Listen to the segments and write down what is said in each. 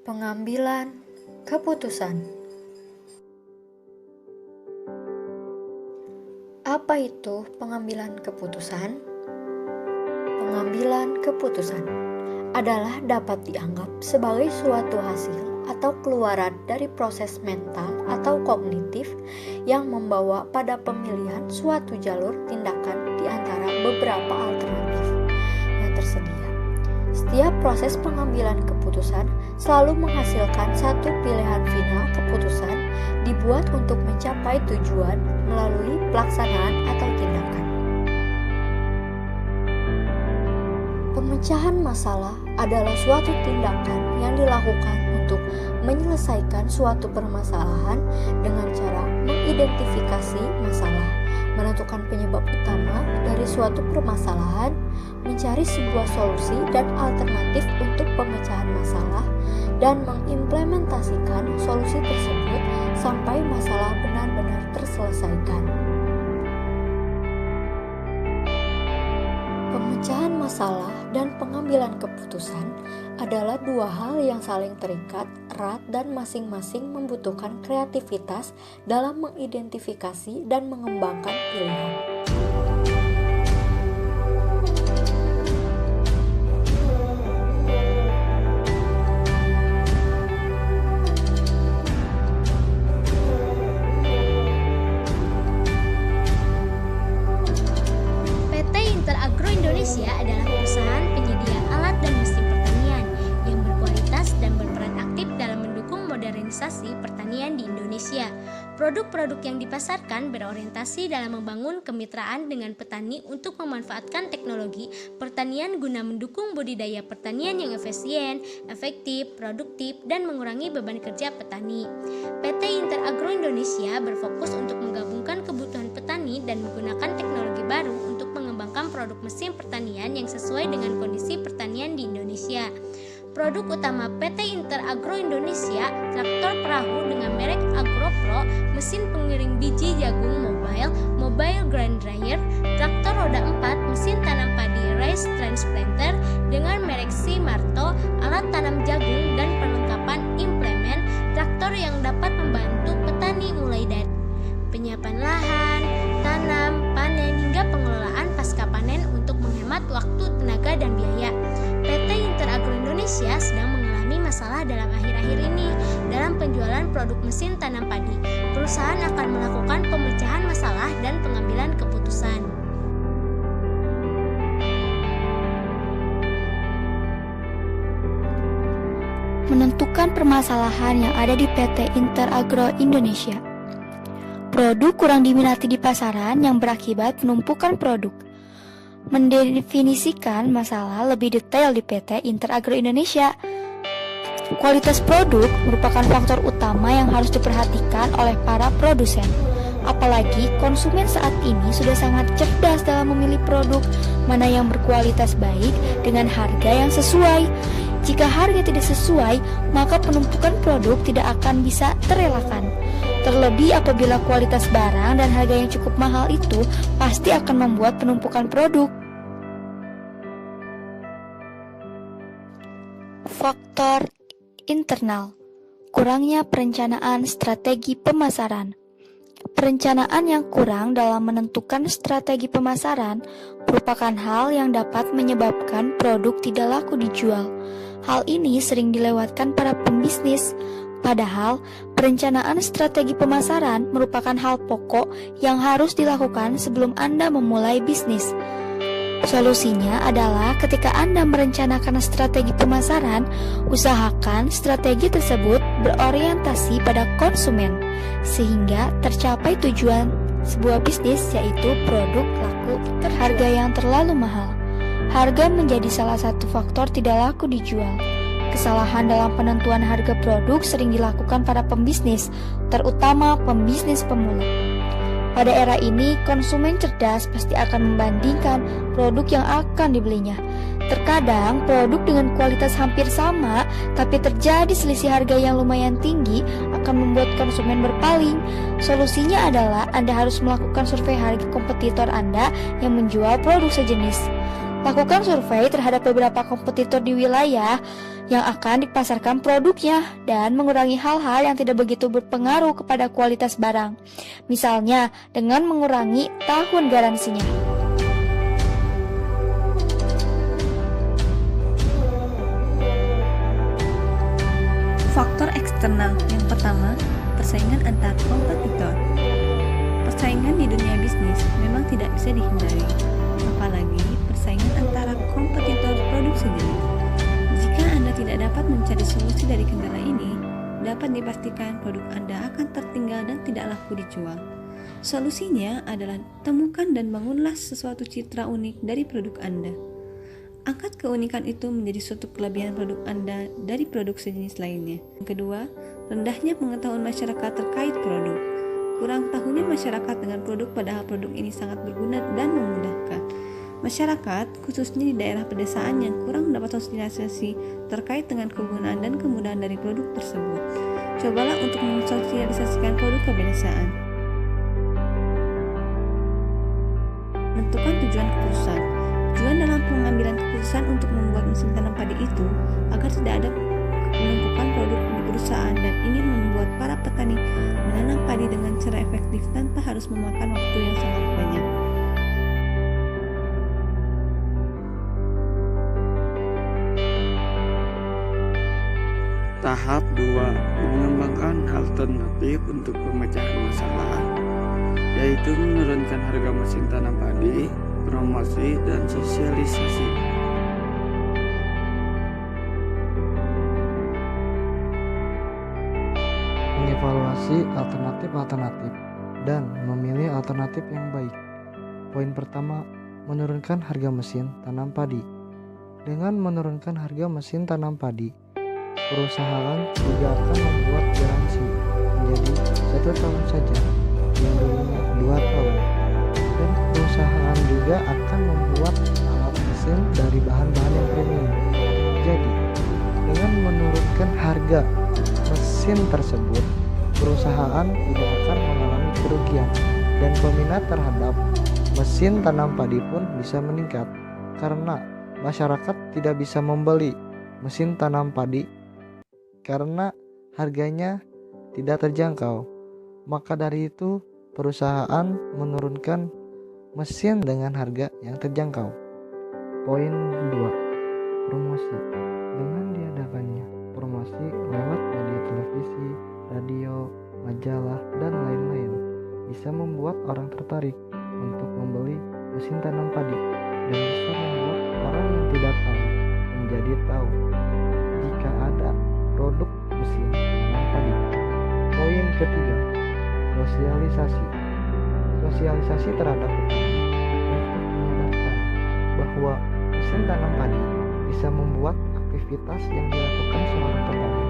Pengambilan keputusan. Apa itu pengambilan keputusan? Pengambilan keputusan adalah dapat dianggap sebagai suatu hasil atau keluaran dari proses mental atau kognitif yang membawa pada pemilihan suatu jalur tindakan di antara beberapa alternatif yang tersedia. Setiap proses pengambilan keputusan selalu menghasilkan satu pilihan final keputusan dibuat untuk mencapai tujuan melalui pelaksanaan atau tindakan. Pemecahan masalah adalah suatu tindakan yang dilakukan untuk menyelesaikan suatu permasalahan dengan cara mengidentifikasi masalah, menentukan penyebab utama dari suatu permasalahan, mencari sebuah solusi dan alternatif untuk pemecahan masalah, dan mengimplementasikan solusi tersebut sampai masalah benar-benar terselesaikan. Pemecahan masalah dan pengambilan keputusan adalah dua hal yang saling terikat erat dan masing-masing membutuhkan kreativitas dalam mengidentifikasi dan mengembangkan pilihan. PT Interagro Indonesia adalah perusahaan penyedia alat dan mesin pertanian yang berkualitas dan berperan aktif dalam mendukung modernisasi pertanian di Indonesia. Produk-produk yang dipasarkan berorientasi dalam membangun kemitraan dengan petani untuk memanfaatkan teknologi pertanian guna mendukung budidaya pertanian yang efisien, efektif, produktif, dan mengurangi beban kerja petani. PT Interagro Indonesia berfokus untuk menggabungkan kebutuhan petani dan menggunakan teknologi baru untuk mengembangkan produk mesin pertanian yang sesuai dengan kondisi pertanian di Indonesia. Produk utama PT Interagro Indonesia, traktor perahu dengan merek AgroPro, mesin pengiring biji jagung mobile grain dryer, traktor roda 4, mesin tanam padi rice transplanter dengan merek Simarto, alat tanam jagung dan perlengkapan implemen, traktor yang dapat membantu petani mulai dari penyiapan lahan, tanam, panen hingga pengelolaan pasca panen untuk menghemat waktu, tenaga, dan biaya. PT Interagro Indonesia sedang mengalami masalah dalam akhir-akhir ini dalam penjualan produk mesin tanam padi. Perusahaan akan melakukan pemecahan masalah dan pengambilan keputusan. Menentukan permasalahan yang ada di PT Interagro Indonesia. Produk kurang diminati di pasaran yang berakibat penumpukan produk. Mendefinisikan masalah lebih detail di PT Interagro Indonesia. Kualitas produk merupakan faktor utama yang harus diperhatikan oleh para produsen. Apalagi konsumen saat ini sudah sangat cerdas dalam memilih produk mana yang berkualitas baik dengan harga yang sesuai. Jika harga tidak sesuai, maka penumpukan produk tidak akan bisa terelakkan. Terlebih apabila kualitas barang dan harga yang cukup mahal itu pasti akan membuat penumpukan produk. Faktor internal, kurangnya perencanaan strategi pemasaran. Perencanaan yang kurang dalam menentukan strategi pemasaran merupakan hal yang dapat menyebabkan produk tidak laku dijual. Hal ini sering dilewatkan para pembisnis. Padahal, perencanaan strategi pemasaran merupakan hal pokok yang harus dilakukan sebelum Anda memulai bisnis. Solusinya adalah ketika Anda merencanakan strategi pemasaran, usahakan strategi tersebut berorientasi pada konsumen, sehingga tercapai tujuan sebuah bisnis, yaitu produk laku harga yang terlalu mahal. Harga menjadi salah satu faktor tidak laku dijual. Kesalahan dalam penentuan harga produk sering dilakukan para pembisnis, terutama pembisnis pemula. Pada era ini, konsumen cerdas pasti akan membandingkan produk yang akan dibelinya. Terkadang, produk dengan kualitas hampir sama, tapi terjadi selisih harga yang lumayan tinggi akan membuat konsumen berpaling. Solusinya adalah Anda harus melakukan survei harga kompetitor Anda yang menjual produk sejenis. Lakukan survei terhadap beberapa kompetitor di wilayah yang akan dipasarkan produknya dan mengurangi hal-hal yang tidak begitu berpengaruh kepada kualitas barang. Misalnya, dengan mengurangi tahun garansinya. Faktor eksternal yang pertama, persaingan antar kompetitor. Persaingan di dunia bisnis memang tidak bisa dihindari, apalagi persaingan antara kompetitor produk sejenis. Jika Anda tidak dapat mencari solusi dari kendala ini, dapat dipastikan produk Anda akan tertinggal dan tidak laku dijual. Solusinya adalah temukan dan bangunlah sesuatu citra unik dari produk Anda. Angkat keunikan itu menjadi suatu kelebihan produk Anda dari produk sejenis lainnya. Yang kedua, rendahnya pengetahuan masyarakat terkait produk. Kurang tahunya masyarakat dengan produk padahal produk ini sangat berguna dan memudahkan. Masyarakat, khususnya di daerah pedesaan yang kurang mendapat sosialisasi terkait dengan kegunaan dan kemudahan dari produk tersebut. Cobalah untuk mensosialisasikan produk ke pedesaan. Menentukan tujuan keputusan. Tujuan dalam pengambilan keputusan untuk membuat mesin tanam padi itu agar tidak ada penumpukan produk di perusahaan dan ingin membuat para petani menanam padi dengan cara efektif tanpa harus memakan waktu yang sangat banyak. Tahap 2. Mengembangkan alternatif untuk pemecahan masalah, yaitu menurunkan harga mesin tanam padi, promosi, dan sosialisasi. Mengevaluasi alternatif-alternatif dan memilih alternatif yang baik. Poin pertama, menurunkan harga mesin tanam padi. Dengan menurunkan harga mesin tanam padi, perusahaan juga akan membuat garansi menjadi 1 tahun saja, yang dulunya 2 tahun. Dan perusahaan juga akan membuat alat mesin dari bahan-bahan yang premium. Jadi, dengan menurunkan harga mesin tersebut, perusahaan tidak akan mengalami kerugian dan peminat terhadap mesin tanam padi pun bisa meningkat karena masyarakat tidak bisa membeli mesin tanam padi karena harganya tidak terjangkau. Maka dari itu, perusahaan menurunkan mesin dengan harga yang terjangkau. Poin 2. Promosi. Dengan diadakannya promosi lewat media televisi, radio, majalah, dan lain-lain bisa membuat orang tertarik untuk membeli mesin tanam padi dan bisa membuat orang yang tidak tahu menjadi tahu jika ada produk mesin tanam padi. Poin ketiga, sosialisasi. Sosialisasi terhadap petani untuk menyadarkan bahwa mesin tanam padi bisa membuat aktivitas yang dilakukan seorang petani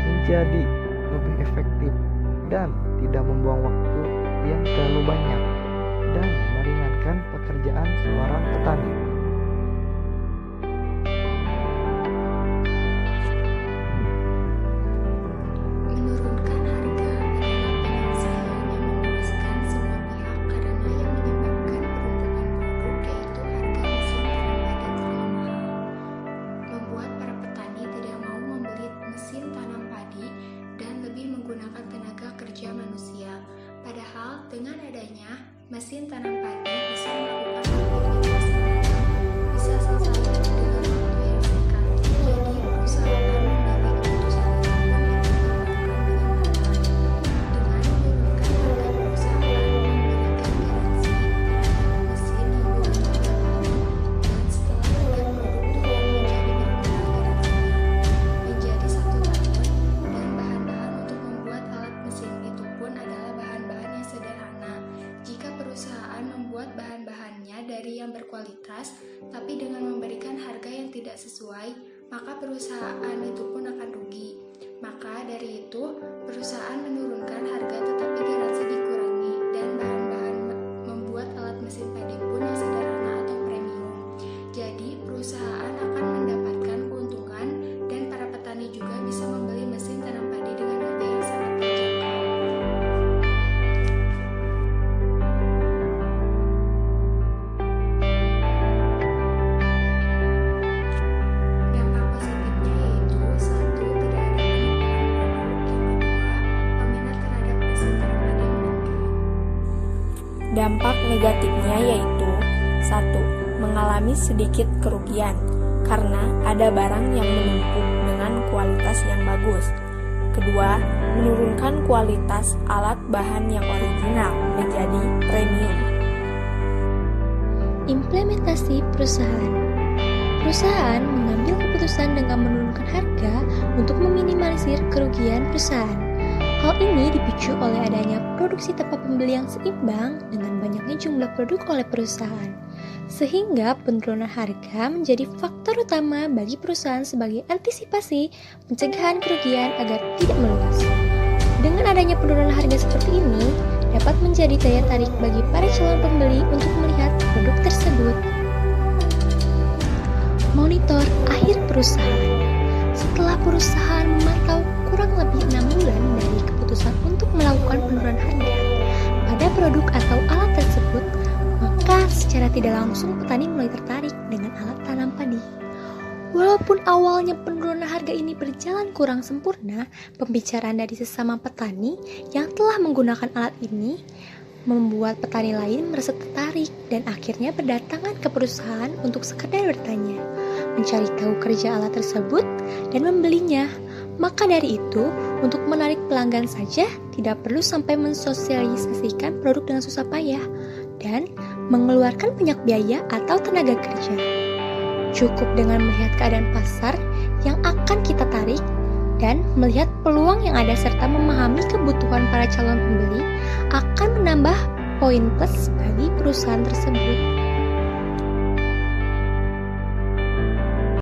menjadi lebih efektif dan tidak membuang waktu yang terlalu banyak dan meringankan pekerjaan seorang petani. Menurunkan harga adalah penyelesaian yang memuaskan semua pihak karena yang menyebabkan penumpukan produk yaitu harga mesin tanam padi terlalu mahal. Membuat para petani tidak mau membeli mesin tanam padi dan lebih menggunakan tenaga kerja manusia. Padahal dengan adanya mesin tanam padi bisa melakukan aktivitas menanam bisa selesai dengan waktu yang singkat. Jadi perusahaan memilih keputusan itu pun yang dipertimbangkan dengan matang. Dengan menurunkan harga, perusahaan memberikan garansi terhadap mesin yang dulunya 2 tahun dan setelah harga produk turun menjadi berkurang garansinya menjadi 1 tahun dan bahan-bahan untuk membuat alat mesin itu pun adalah bahan-bahan yang sederhana. Jika perusahaan membuat bahan-bahannya dari yang berkualitas tapi dengan memberikan harga yang tidak sesuai, maka perusahaan itu pun akan rugi. Maka dari itu, perusahaan menurunkan harga tetapi garansi dikurangi dan bahan-bahan membuat alat mesin padi pun yang sederhana atau premium. Jadi, perusahaan akan mendapatkan keuntungan dan para petani juga bisa membeli mesin tanam padi dengan harga yang sangat terjangkau. Dampak positifnya yaitu Dampak negatifnya yaitu 1. Mengalami sedikit kerugian karena ada barang yang menumpuk dengan kualitas yang bagus. Kedua, menurunkan kualitas alat bahan yang original menjadi premium. Implementasi perusahaan. Perusahaan mengambil keputusan dengan menurunkan harga untuk meminimalisir kerugian perusahaan. Hal ini dipicu oleh adanya produksi tanpa pembeli yang seimbang dengan banyaknya jumlah produk oleh perusahaan. Sehingga penurunan harga menjadi faktor utama bagi perusahaan sebagai antisipasi pencegahan kerugian agar tidak meluas. Dengan adanya penurunan harga seperti ini, dapat menjadi daya tarik bagi para calon pembeli untuk melihat produk tersebut. Monitor akhir perusahaan. Setelah perusahaan memantau kurang lebih 6 bulan dari keputusan untuk melakukan penurunan harga pada produk atau alat tersebut, maka secara tidak langsung petani mulai tertarik dengan alat tanam padi. Walaupun awalnya penurunan harga ini berjalan kurang sempurna, pembicaraan dari sesama petani yang telah menggunakan alat ini membuat petani lain merasa tertarik dan akhirnya berdatangan ke perusahaan untuk sekedar bertanya, mencari tahu kerja alat tersebut, dan membelinya. Maka dari itu, untuk menarik pelanggan saja tidak perlu sampai mensosialisasikan produk dengan susah payah dan mengeluarkan banyak biaya atau tenaga kerja. Cukup dengan melihat keadaan pasar yang akan kita tarik dan melihat peluang yang ada serta memahami kebutuhan para calon pembeli akan menambah poin plus bagi perusahaan tersebut.